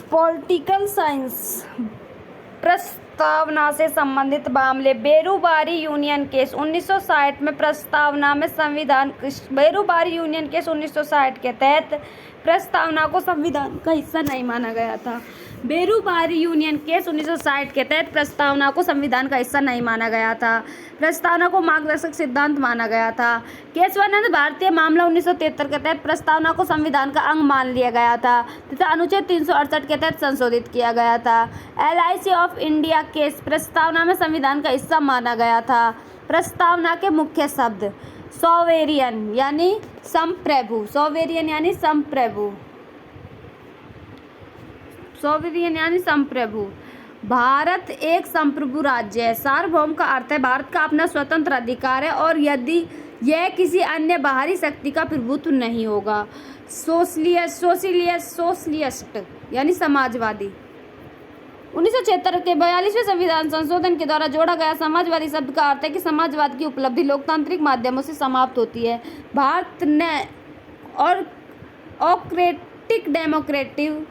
Political science प्रस्तावना से संबंधित मामले। बेरूबारी यूनियन केस 1960 में प्रस्तावना में संविधान बेरूबारी यूनियन केस 1960 के तहत प्रस्तावना को संविधान का हिस्सा नहीं माना गया था। बेरूबारी यूनियन केस 1960 के तहत प्रस्तावना को संविधान का हिस्सा नहीं माना गया था। प्रस्तावना को मार्गदर्शक सिद्धांत माना गया था। केशवानंद भारतीय मामला 1973 के तहत प्रस्तावना को संविधान का अंग मान लिया गया था तथा अनुच्छेद 368 के तहत संशोधित किया गया था। LIC ऑफ इंडिया केस प्रस्तावना में संविधान का हिस्सा माना गया था। प्रस्तावना के मुख्य शब्द सॉवेरियन यानी संप्रभु, सॉवेरियन यानी संप्रभु, सॉवेरियन यानी संप्रभु। भारत एक संप्रभु राज्य है। सार्वभौम का अर्थ है भारत का अपना स्वतंत्र अधिकार है और यदि यह किसी अन्य बाहरी शक्ति का प्रभुत्व नहीं होगा। सोशलिस्ट यानी समाजवादी। 1976 के 42वें संविधान संशोधन के द्वारा जोड़ा गया समाजवादी शब्द का अर्थ है कि समाजवाद की उपलब्धि लोकतांत्रिक माध्यमों से समाप्त होती है। भारत ने और ऑक्रेटिक डेमोक्रेटिव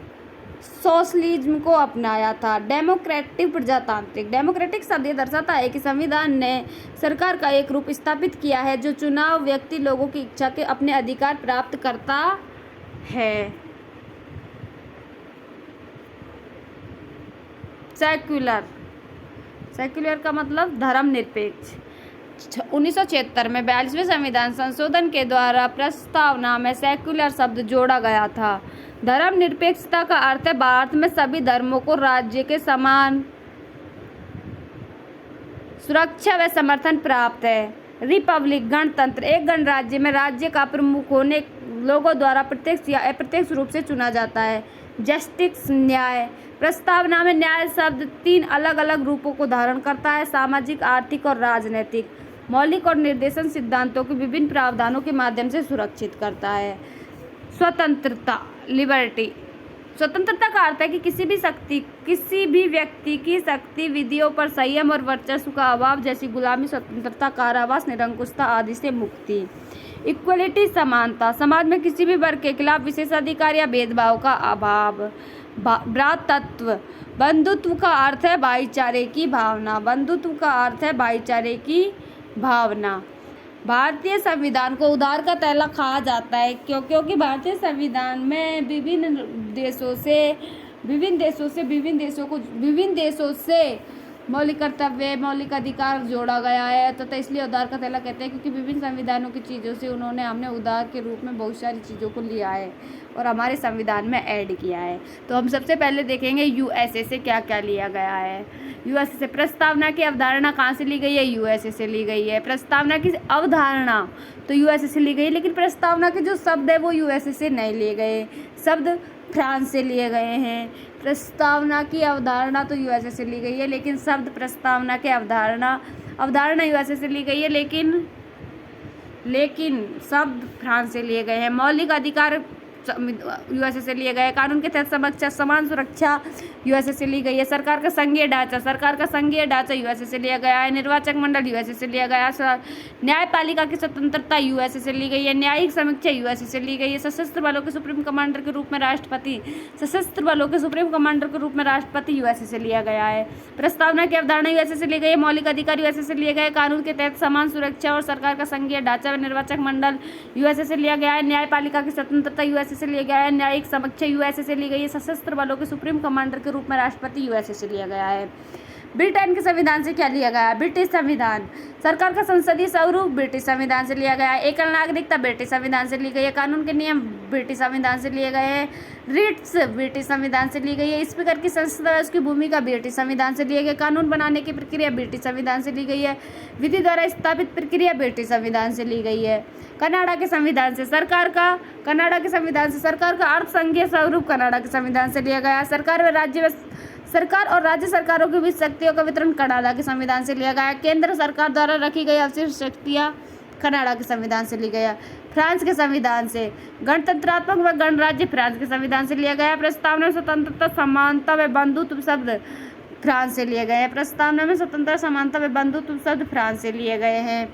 सोशलिज्म को अपनाया था। डेमोक्रेटिक प्रजातांत्रिक। डेमोक्रेटिक शब्द यह दर्शाता है कि संविधान ने सरकार का एक रूप स्थापित किया है जो चुनाव व्यक्ति लोगों की इच्छा के अपने अधिकार प्राप्त करता है। सेक्युलर का मतलब धर्मनिरपेक्ष। 1976 में 42वें संविधान संशोधन के द्वारा प्रस्तावना में सेक्युलर शब्द जोड़ा गया था। धर्मनिरपेक्षता का अर्थ है भारत में सभी धर्मों को राज्य के समान सुरक्षा व समर्थन प्राप्त है। रिपब्लिक गणतंत्र। एक गणराज्य में राज्य का प्रमुख होने लोगों द्वारा प्रत्यक्ष या अप्रत्यक्ष रूप से चुना जाता है। जस्टिस न्याय। प्रस्तावना में न्याय शब्द 3 अलग अलग रूपों को धारण करता है। सामाजिक, आर्थिक और राजनीतिक। मौलिक और निर्देशन सिद्धांतों के विभिन्न प्रावधानों के माध्यम से सुरक्षित करता है। स्वतंत्रता लिबर्टी। स्वतंत्रता का अर्थ है कि किसी भी व्यक्ति की शक्ति विधियों पर संयम और वर्चस्व का अभाव जैसी गुलामी, स्वतंत्रता, कारावास, निरंकुशता आदि से मुक्ति। इक्वलिटी समानता। समाज में किसी भी वर्ग के खिलाफ विशेषाधिकार या भेदभाव का अभाव। भ्रातृत्व। बंधुत्व का अर्थ है भाईचारे की भावना। बंधुत्व का अर्थ है भाईचारे की भावना। भारतीय संविधान को उधार का थैला कहा जाता है क्योंकि भारतीय संविधान में विभिन्न देशों से मौलिक कर्तव्य, मौलिक अधिकार जोड़ा गया है तथा इसलिए उधार का थैला कहते हैं क्योंकि विभिन्न संविधानों की चीज़ों से हमने उधार के रूप में बहुत सारी चीज़ों को लिया है और हमारे संविधान में ऐड किया है। तो हम सबसे पहले देखेंगे USA से क्या क्या लिया गया है। USA से प्रस्तावना की अवधारणा कहाँ से ली गई है? USA से ली गई है। प्रस्तावना की अवधारणा तो USA से ली गई, लेकिन प्रस्तावना के जो शब्द है वो USA से नहीं लिए गए, शब्द फ्रांस से लिए गए हैं। प्रस्तावना की अवधारणा तो USA से ली गई है, लेकिन शब्द प्रस्तावना के अवधारणा USA से ली गई है, लेकिन शब्द फ्रांस से लिए गए हैं। मौलिक अधिकार USA से लिए गए। कानून के तहत समान सुरक्षा USA से ली गई है। सरकार का संघीय ढांचा USA से लिया गया है। निर्वाचक मंडल USA से लिया गया है। न्यायपालिका की स्वतंत्रता USA से ली गई है। न्यायिक समीक्षा USA से ली गई है। सशस्त्र बलों के सुप्रीम कमांडर के रूप में राष्ट्रपति USA से लिया गया है। प्रस्तावना की अवधारणा USA से ली गई है। मौलिक अधिकार USA से लिए गए। कानून के तहत समान सुरक्षा और सरकार का संघीय ढांचा व निर्वाचक मंडल USA से लिया गया है। न्यायपालिका की स्वतंत्रता USA से लिया गया है। न्यायिक समीक्षा USA से ली गई है। सशस्त्र बलों के सुप्रीम कमांडर के रूप में राष्ट्रपति USA से लिया गया है। ब्रिटेन के संविधान से क्या लिया गया है? ब्रिटिश संविधान। सरकार का संसदीय स्वरूप ब्रिटिश संविधान से लिया गया है। एकल नागरिकता ब्रिटिश संविधान से ली गई है। कानून के नियम ब्रिटिश संविधान से लिए गए हैं। रिट्स ब्रिटिश संविधान से ली गई है। स्पीकर की संसद व उसकी भूमिका ब्रिटिश संविधान से लिए गए। कानून बनाने की प्रक्रिया ब्रिटिश संविधान से ली गई है। विधि द्वारा स्थापित प्रक्रिया ब्रिटिश संविधान से ली गई है। कनाडा के संविधान से सरकार का अर्थ संघीय स्वरूप कनाडा के संविधान से लिया गया। सरकार और राज्य सरकारों के बीच शक्तियों का वितरण कनाडा के संविधान से लिया गया। केंद्र सरकार द्वारा रखी गई अवशिष्ट शक्तियाँ कनाडा के संविधान से ली गया। फ्रांस के संविधान से गणतंत्रात्मक व गणराज्य फ्रांस के संविधान से लिया गया। प्रस्तावना स्वतंत्रता, समानता व बंधुत्व शब्द फ्रांस से लिए गए हैं। प्रस्तावना में स्वतंत्रता, समानता व बंधुत्व शब्द फ्रांस से लिए गए हैं।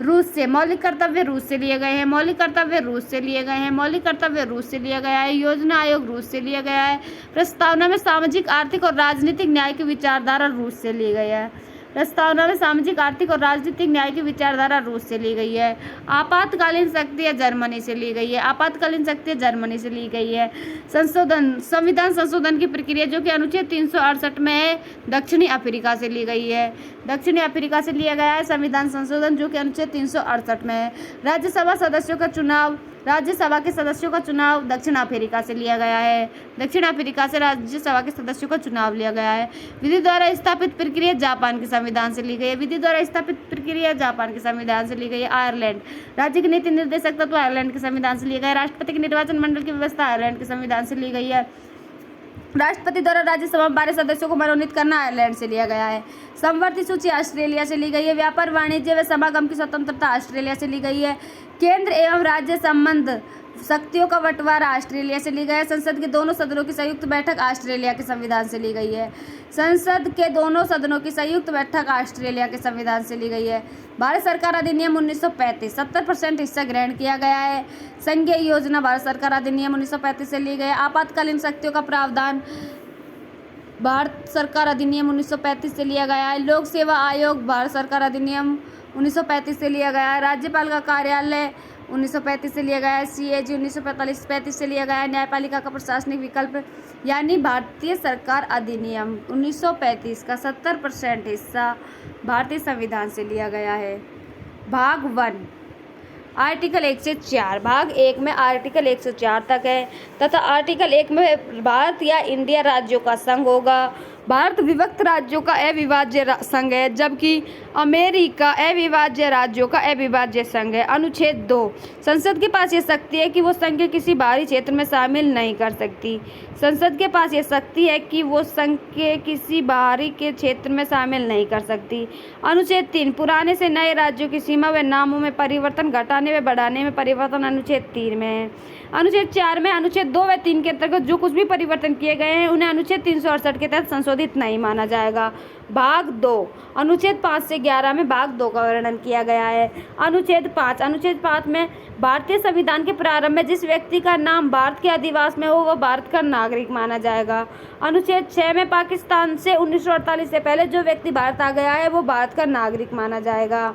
रूस से मौलिक कर्तव्य रूस से लिए गए हैं। मौलिक कर्तव्य रूस से लिए गए हैं। मौलिक कर्तव्य रूस से लिया गया है। योजना आयोग रूस से लिया गया है। प्रस्तावना में सामाजिक, आर्थिक और राजनीतिक न्याय की विचारधारा रूस से ली गई है। प्रस्तावना में सामाजिक, आर्थिक और राजनीतिक न्याय की विचारधारा रूस से ली गई है। आपातकालीन शक्तियाँ जर्मनी से ली गई है। आपातकालीन शक्तियाँ जर्मनी से ली गई है। संशोधन, संविधान संशोधन की प्रक्रिया जो कि अनुच्छेद 368 में है, दक्षिणी अफ्रीका से ली गई है। दक्षिणी अफ्रीका से लिया गया है संविधान संशोधन जो कि अनुच्छेद 368 में है। राज्यसभा सदस्यों का चुनाव, राज्यसभा के सदस्यों का चुनाव दक्षिण अफ्रीका से लिया गया है। दक्षिण अफ्रीका से राज्यसभा के सदस्यों का चुनाव लिया गया है। विधि द्वारा स्थापित प्रक्रिया जापान के संविधान से ली गई है। विधि द्वारा स्थापित प्रक्रिया जापान के संविधान से ली गई है। आयरलैंड, राज्य के नीति निर्देशक तत्व आयरलैंड के संविधान से लिए गए। राष्ट्रपति के निर्वाचन मंडल की व्यवस्था आयरलैंड के संविधान से ली गई है। राष्ट्रपति द्वारा राज्यसभा में 12 सदस्यों को मनोनीत करना आयरलैंड से लिया गया है। समवर्ती सूची ऑस्ट्रेलिया से ली गई है। व्यापार, वाणिज्य व समागम की स्वतंत्रता ऑस्ट्रेलिया से ली गई है। केंद्र एवं राज्य संबंध शक्तियों का बंटवारा ऑस्ट्रेलिया से ली गई है। संसद के दोनों सदनों की संयुक्त बैठक ऑस्ट्रेलिया के संविधान से ली गई है। संसद के दोनों सदनों की संयुक्त बैठक ऑस्ट्रेलिया के संविधान से ली गई है। भारत सरकार अधिनियम 1935 70% हिस्सा ग्रहण किया गया है। संघीय योजना भारत सरकार अधिनियम 1935 से ली गई है। आपातकालीन शक्तियों का प्रावधान भारत सरकार अधिनियम 1935 से लिया गया है। लोक सेवा आयोग भारत सरकार अधिनियम 1935 से लिया गया है। राज्यपाल का कार्यालय 1935 से लिया गया है। CAG 1945 से लिया गया है। न्यायपालिका का प्रशासनिक विकल्प यानी भारतीय सरकार अधिनियम 1935 का 70% हिस्सा भारतीय संविधान से लिया गया है। भाग 1 आर्टिकल 1 से 4, भाग 1 में आर्टिकल 1 से 4 तक है तथा आर्टिकल 1 में भारत या इंडिया राज्यों का संघ होगा। भारत विभक्त राज्यों का अविभाज्य संघ है जबकि अमेरिका अविभाज्य राज्यों का अविभाज्य संघ है। अनुच्छेद 2, संसद के पास ये शक्ति है कि वो संघ के किसी बाहरी क्षेत्र में शामिल नहीं कर सकती। संसद के पास ये शक्ति है कि वो संघ के किसी बाहरी के क्षेत्र में शामिल नहीं कर सकती। अनुच्छेद 3, पुराने से नए राज्यों की सीमा व नामों में परिवर्तन, घटाने व बढ़ाने में परिवर्तन अनुच्छेद 3 में है। अनुच्छेद 4 में अनुच्छेद 2 व 3 के अंतर्गत जो कुछ भी परिवर्तन किए गए हैं उन्हें अनुच्छेद 368 के तहत संशोधित नहीं माना जाएगा। भाग 2 अनुच्छेद 5 से 11 में भाग 2 का वर्णन किया गया है। अनुच्छेद 5 में भारतीय संविधान के प्रारंभ में जिस व्यक्ति का नाम भारत के अधिवास में हो वह भारत का नागरिक माना जाएगा। अनुच्छेद 6 में पाकिस्तान से 1948 से पहले जो व्यक्ति भारत आ गया है वो भारत का नागरिक माना जाएगा।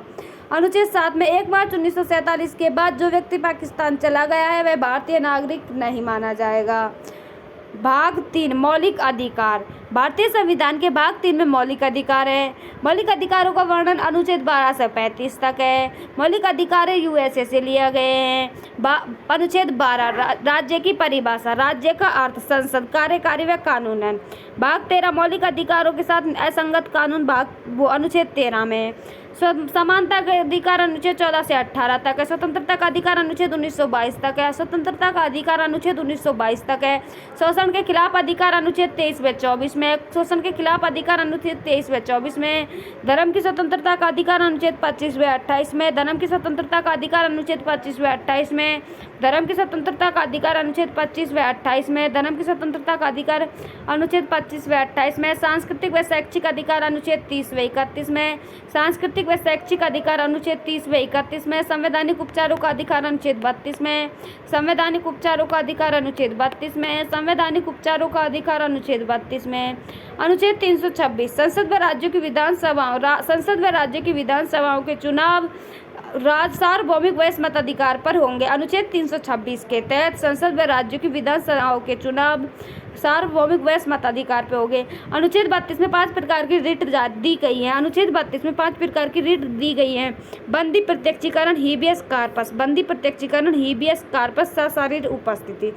अनुच्छेद 7 में 1 मार्च 1947 के बाद जो व्यक्ति पाकिस्तान चला गया है वह भारतीय नागरिक नहीं माना जाएगा। भाग 3 मौलिक अधिकार, भारतीय संविधान के भाग 3 में मौलिक अधिकार है। मौलिक अधिकारों का वर्णन अनुच्छेद 12 से 35 तक है। मौलिक अधिकार USA से लिए गए हैं। अनुच्छेद 12 राज्य की परिभाषा, राज्य का अर्थ, संसद, कार्यकारी व कानूनन। भाग 13 मौलिक अधिकारों के साथ असंगत कानून, भाग अनुच्छेद 13 में। समानता का अधिकार अनुच्छेद 14 से 18 तक है। स्वतंत्रता का अधिकार अनुच्छेद 1922 तक है। स्वतंत्रता का अधिकार अनुच्छेद 1922 तक है। शोषण के खिलाफ अधिकार अनुच्छेद 23 व 24 में। शोषण के खिलाफ अधिकार अनुच्छेद 23 व 24 में। धर्म की स्वतंत्रता का अधिकार अनुच्छेद 25 व 28 में। धर्म की स्वतंत्रता का अधिकार अनुच्छेद 25 व 28 में। धर्म की स्वतंत्रता का अधिकार अनुच्छेद 25 व 28 में। धर्म की स्वतंत्रता का अधिकार अनुच्छेद 25 व 28 में। सांस्कृतिक व शैक्षिक अधिकार अनुच्छेद 30 व 31 में। सांस्कृतिक व शैक्षिक अधिकार अनुच्छेद 30 व 31 में। संवैधानिक उपचारों का अधिकार अनुच्छेद 32 में। संवैधानिक उपचारों का अधिकार अनुच्छेद 32 में। संवैधानिक उपचारों का अधिकार अनुच्छेद 32 में। अनुच्छेद 326 संसद व राज्यों की विधानसभाओं के चुनाव सार्वभौमिक वयस्क मताधिकार पर होंगे। अनुच्छेद 326 के तहत संसद व राज्यों की विधानसभाओं के चुनाव सार्वभौमिक वयस्क मताधिकार पे होंगे। अनुच्छेद 32 में 5 प्रकार की रिट दी गई है। अनुच्छेद 32 में 5 प्रकार की रिट दी गई है। बंदी प्रत्यक्षीकरण, हीबियस कार्पस। बंदी प्रत्यक्षीकरण, हीबियस कार्पस, शारीरिक उपस्थिति।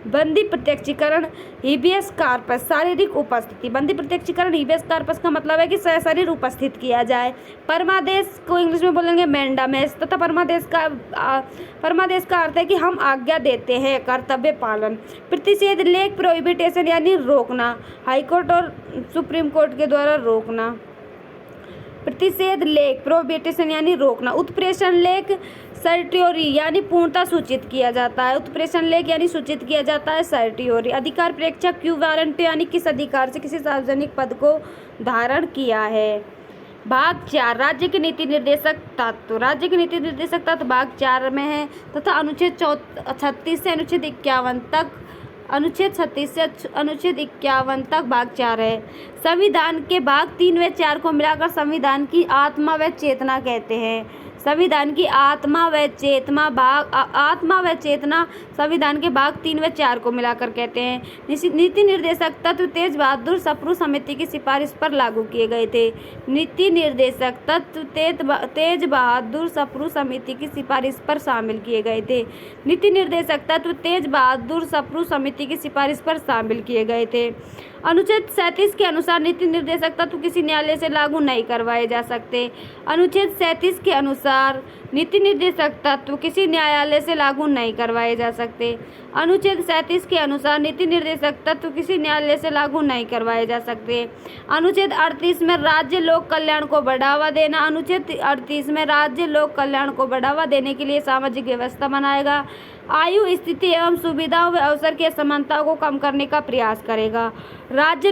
बंदी प्रत्यक्षीकरण, हीबियस कार्पस, शारीरिक उपस्थिति। बंदी प्रत्यक्षीकरण, हीबियस कार्पस का मतलब है कि सशरीर उपस्थित किया जाए। परमादेश को इंग्लिश में बोलेंगे मैंडामेस तथा परमादेश का अर्थ है कि हम आज्ञा देते हैं, कर्तव्य पालन। प्रतिषेध लेख, प्रोहिबिटेशन यानी रोकना, हाईकोर्ट और सुप्रीम कोर्ट के द्वारा रोकना। प्रतिषेध लेख, प्रोहिबिटेशन यानी रोकना। उत्प्रेषण लेख, सर्टियोरी यानी पूर्णता सूचित किया जाता है। उत्प्रेषण लेख यानी सूचित किया जाता है। सर्टियोरी अधिकार प्रेक्षक क्यू वारंट यानी किस अधिकार से किसी सार्वजनिक पद को धारण किया है। भाग 4 राज्य के नीति निर्देशक तत्व। राज्य के नीति निर्देशक तत्व भाग 4 में है तथा अनुच्छेद 36 से अनुच्छेद 51 तक भाग 4 है। संविधान के भाग 3 व 4 को मिलाकर संविधान की आत्मा व चेतना कहते हैं। संविधान की आत्मा व चेतना संविधान के भाग 3 व 4 को मिलाकर कहते हैं। नीति निर्देशक तत्व तेज बहादुर सप्रू समिति की सिफारिश पर लागू किए गए थे। नीति निर्देशक तत्व तेज बहादुर सप्रू समिति की सिफारिश पर शामिल किए गए थे। नीति निर्देशक तत्व तेज बहादुर सप्रू समिति की सिफारिश पर शामिल किए गए थे। अनुच्छेद 37 के अनुसार नीति निर्देशक तत्व किसी न्यायालय से लागू नहीं करवाए जा सकते। अनुच्छेद 37 के अनुसार नीति निर्देशक तत्व किसी न्यायालय से लागू नहीं करवाए जा सकते। अनुच्छेद 37 के अनुसार नीति निर्देशक तत्व किसी न्यायालय से लागू नहीं करवाए जा सकते। अनुच्छेद 38 में राज्य लोक कल्याण को बढ़ावा देना। अनुच्छेद 38 में राज्य लोक कल्याण को बढ़ावा देने के लिए सामाजिक व्यवस्था बनाएगा। आयु स्थिति एवं सुविधाओं व अवसर की असमानताओं को कम करने का प्रयास करेगा। राज्य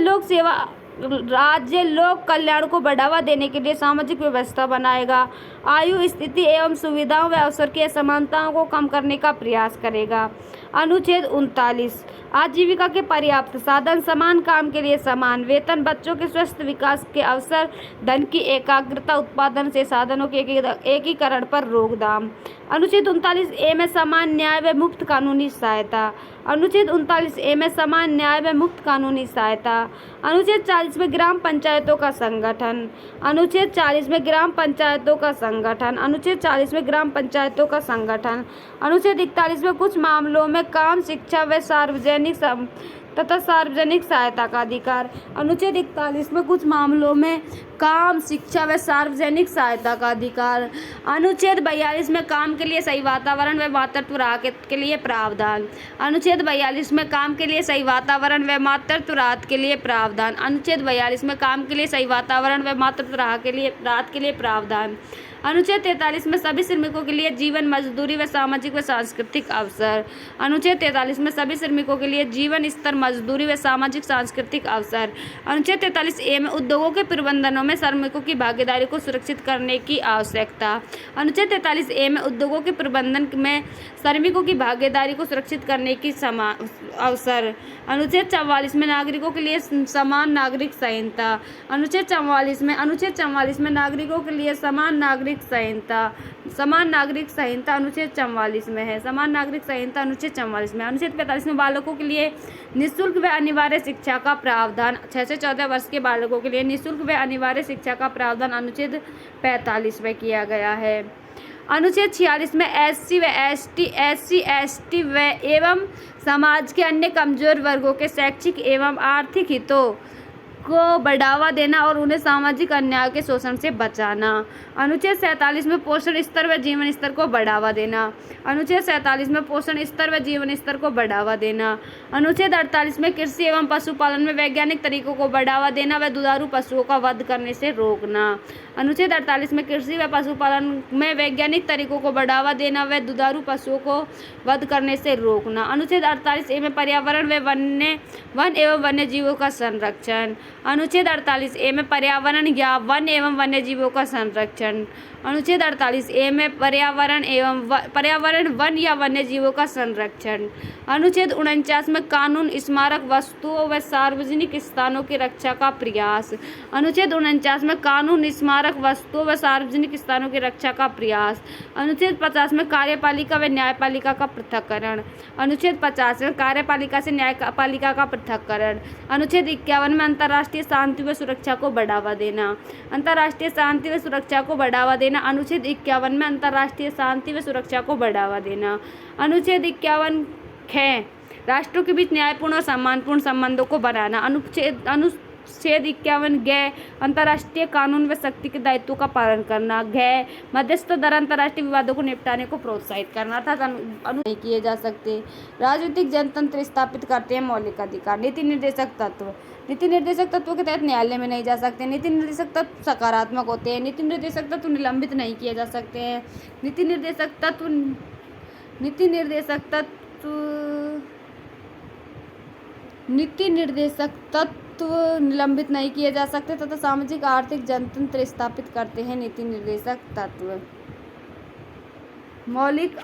लोक कल्याण को बढ़ावा देने के लिए सामाजिक व्यवस्था बनाएगा। आयु स्थिति एवं सुविधाओं व अवसर की असमानताओं को कम करने का प्रयास करेगा। अनुच्छेद 39 आजीविका के पर्याप्त साधन, समान काम के लिए समान वेतन, बच्चों के स्वस्थ विकास के अवसर, धन की एकाग्रता, उत्पादन से साधनों के एकीकरण पर रोकथाम। अनुच्छेद 39A में समान न्याय व मुक्त कानूनी सहायता। अनुच्छेद 39A में समान न्याय व मुक्त कानूनी सहायता। अनुच्छेद 40 में ग्राम पंचायतों का संगठन। अनुच्छेद 40 में ग्राम पंचायतों का संगठन। अनुच्छेद 40 में ग्राम पंचायतों का संगठन। अनुच्छेद 41 में कुछ मामलों में काम, शिक्षा व सार्वजनिक सहायता का अधिकार। अनुच्छेद 41 में कुछ मामलों में काम, शिक्षा व सार्वजनिक सहायता का अधिकार। अनुच्छेद 42 में काम के लिए सही वातावरण व मातृत्व राहत के लिए प्रावधान। अनुच्छेद 42 में काम के लिए सही वातावरण व मातृत्व राहत के लिए प्रावधान। अनुच्छेद 42 में काम के लिए सही वातावरण व मातृत्व राहत के लिए प्रावधान। अनुच्छेद 43 में सभी श्रमिकों के लिए जीवन मजदूरी व सामाजिक व सांस्कृतिक अवसर। अनुच्छेद 43 में सभी श्रमिकों के लिए जीवन स्तर, मजदूरी व सामाजिक सांस्कृतिक अवसर। अनुच्छेद 43A में उद्योगों के प्रबंधनों में श्रमिकों की भागीदारी को सुरक्षित करने की आवश्यकता। अनुच्छेद 43A में उद्योगों के प्रबंधन में श्रमिकों की भागीदारी को सुरक्षित करने की अवसर। अनुच्छेद 44 में नागरिकों के लिए समान नागरिक संहिता। अनुच्छेद 44 में नागरिकों के लिए समान नागरिक संहिता अनुच्छेद 44 में है। समान नागरिक संहिता अनुच्छेद 44 में। अनुच्छेद 45 में बालकों के लिए निःशुल्क व अनिवार्य शिक्षा का प्रावधान। 6 से 14 वर्ष के बालकों के लिए निःशुल्क व अनिवार्य शिक्षा का प्रावधान अनुच्छेद 45 में किया गया है। अनुच्छेद 46 में SC ST एवं समाज के अन्य कमजोर वर्गों के शैक्षिक एवं आर्थिक हितों को बढ़ावा देना और उन्हें सामाजिक अन्याय के शोषण से बचाना। अनुच्छेद 47 में पोषण स्तर व जीवन स्तर को बढ़ावा देना। अनुच्छेद 47 में पोषण स्तर व जीवन स्तर को बढ़ावा देना। अनुच्छेद 48 में कृषि एवं पशुपालन में वैज्ञानिक तरीकों को बढ़ावा देना व दुधारू पशुओं का वध करने से रोकना। अनुच्छेद 48 में कृषि व पशुपालन में वैज्ञानिक तरीकों को बढ़ावा देना व दुधारू पशुओं को वध करने से रोकना। अनुच्छेद 48A में पर्यावरण व वन एवं वन्य जीवों का संरक्षण। अनुच्छेद 48A में पर्यावरण या वन एवं वन्य जीवों का संरक्षण। अनुच्छेद 48A में पर्यावरण वन या वन्य जीवों का संरक्षण। अनुच्छेद 49 में कानून, स्मारक वस्तुओं व सार्वजनिक स्थानों की रक्षा का प्रयास। अनुच्छेद 49 में कानून, स्मारक वस्तुओं व सार्वजनिक स्थानों की रक्षा का प्रयास। अनुच्छेद 50 में कार्यपालिका व न्यायपालिका का पृथक्करण। अनुच्छेद 50 में कार्यपालिका से न्यायपालिका का पृथक्करण। अनुच्छेद 51 में अंतर्राष्ट्रीय शांति व सुरक्षा को बढ़ावा देना। अंतर्राष्ट्रीय शांति व सुरक्षा को बढ़ावा देना। अनुच्छेद 51 में अंतर्राष्ट्रीय शांति व सुरक्षा को बढ़ावा देना। अनुच्छेद 51 राष्ट्रों के बीच न्यायपूर्ण और सम्मानपूर्ण संबंधों को बनाना। अनुच्छेद 51 अंतर्राष्ट्रीय कानून व शक्ति के दायित्वों का पालन करना। मध्यस्थता द्वारा अंतर्राष्ट्रीय विवादों को निपटाने को प्रोत्साहित करना था नहीं किए जा सकते। राजनीतिक जनतंत्र स्थापित करते हैं मौलिक अधिकार। नीति निर्देशक तत्व। नीति निर्देशक तत्वों के तहत न्यायालय में नहीं जा सकते। नीति निर्देशक तत्व सकारात्मक होते हैं। नीति निर्देशक तत्व निलंबित नहीं किए जा सकते हैं। नीति निर्देशक तत्व निलंबित नहीं किए जा सकते तथा सामाजिक आर्थिक जनतंत्र स्थापित करते हैं। नीति निर्देशक तत्व। मौलिक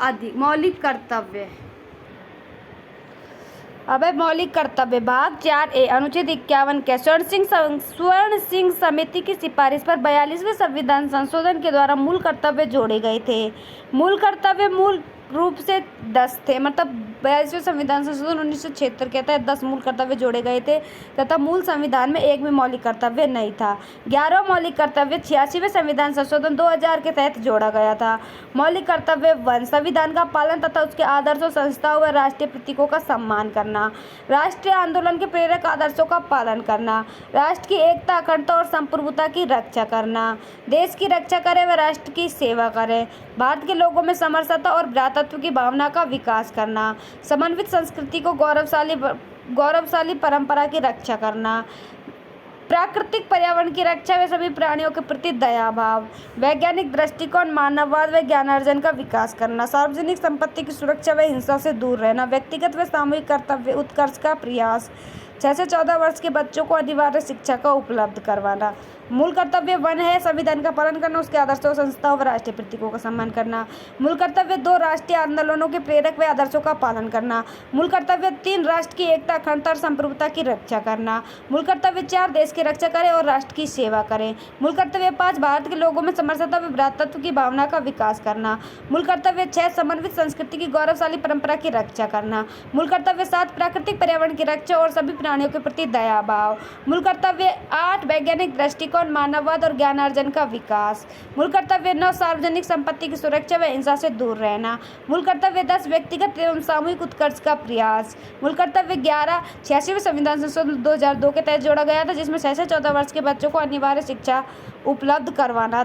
कर्तव्य। मौलिक कर्तव्य भाग 4A अनुच्छेद 51 के स्वर्ण सिंह समिति की सिफारिश पर 42वें संविधान संशोधन के द्वारा मूल कर्तव्य जोड़े गए थे। मूल कर्तव्य मूल रूप से 10 थे, मतलब 42वें संविधान संशोधन 1976 के तहत 10 मूल कर्तव्य जोड़े गए थे तथा मूल संविधान में एक भी मौलिक कर्तव्य नहीं था। 11वां मौलिक कर्तव्य 86वें संविधान संशोधन 2000 के तहत जोड़ा गया था। मौलिक कर्तव्य 1 संविधान का पालन तथा उसके आदर्शों, संस्थाओं व राष्ट्रीय प्रतीकों का सम्मान करना, राष्ट्रीय आंदोलन के प्रेरक आदर्शों का पालन करना, राष्ट्र की एकता, अखंडता और संप्रभुता की रक्षा करना, देश की रक्षा करें व राष्ट्र की सेवा करें, भारत के लोगों में समरसता और भ्रातृत्व की भावना का विकास करना, समन्वित संस्कृति को गौरवशाली परंपरा की रक्षा करना, प्राकृतिक पर्यावरण की रक्षा व सभी प्राणियों के प्रति दया भाव, वैज्ञानिक दृष्टिकोण, मानववाद व ज्ञानार्जन का विकास करना, सार्वजनिक संपत्ति की सुरक्षा व हिंसा से दूर रहना, व्यक्तिगत व सामूहिक कर्तव्य उत्कर्ष का प्रयास, 6 से 14 वर्ष के बच्चों को अनिवार्य शिक्षा का उपलब्ध करवाना। मूल कर्तव्य 1 है संविधान का पालन करना, उसके आदर्शों, संस्थाओं व राष्ट्रीय प्रतीकों का सम्मान करना। मूल कर्तव्य 2 राष्ट्रीय आंदोलनों के प्रेरक व आदर्शों का पालन करना। मूल कर्तव्य 3 राष्ट्र की एकता, अखंडता और संप्रभुता की रक्षा करना। मूल कर्तव्य 4 देश की रक्षा करें और राष्ट्र की सेवा करें। मूल कर्तव्य 5 भारत के लोगों में समरसता व भ्रातृत्व की भावना का विकास करना। मूल कर्तव्य 6 समन्वित संस्कृति की गौरवशाली परंपरा की रक्षा करना। मूल कर्तव्य 7 प्राकृतिक पर्यावरण की रक्षा और सभी प्राणियों के प्रति दया भाव। मूल कर्तव्य 8 वैज्ञानिक दृष्टिकोण, मानववाद और ज्ञानार्जन का विकास। मूल कर्तव्य 9 सार्वजनिक संपत्ति की सुरक्षा व हिंसा से दूर रहना। मूल कर्तव्य 10 व्यक्तिगत एवं सामूहिक उत्कर्ष का प्रयास। मूल कर्तव्य 11 86वें संविधान संशोधन 2002 के तहत जोड़ा गया था, जिसमें 6 से 14 वर्ष के बच्चों को अनिवार्य शिक्षा उपलब्ध करवाना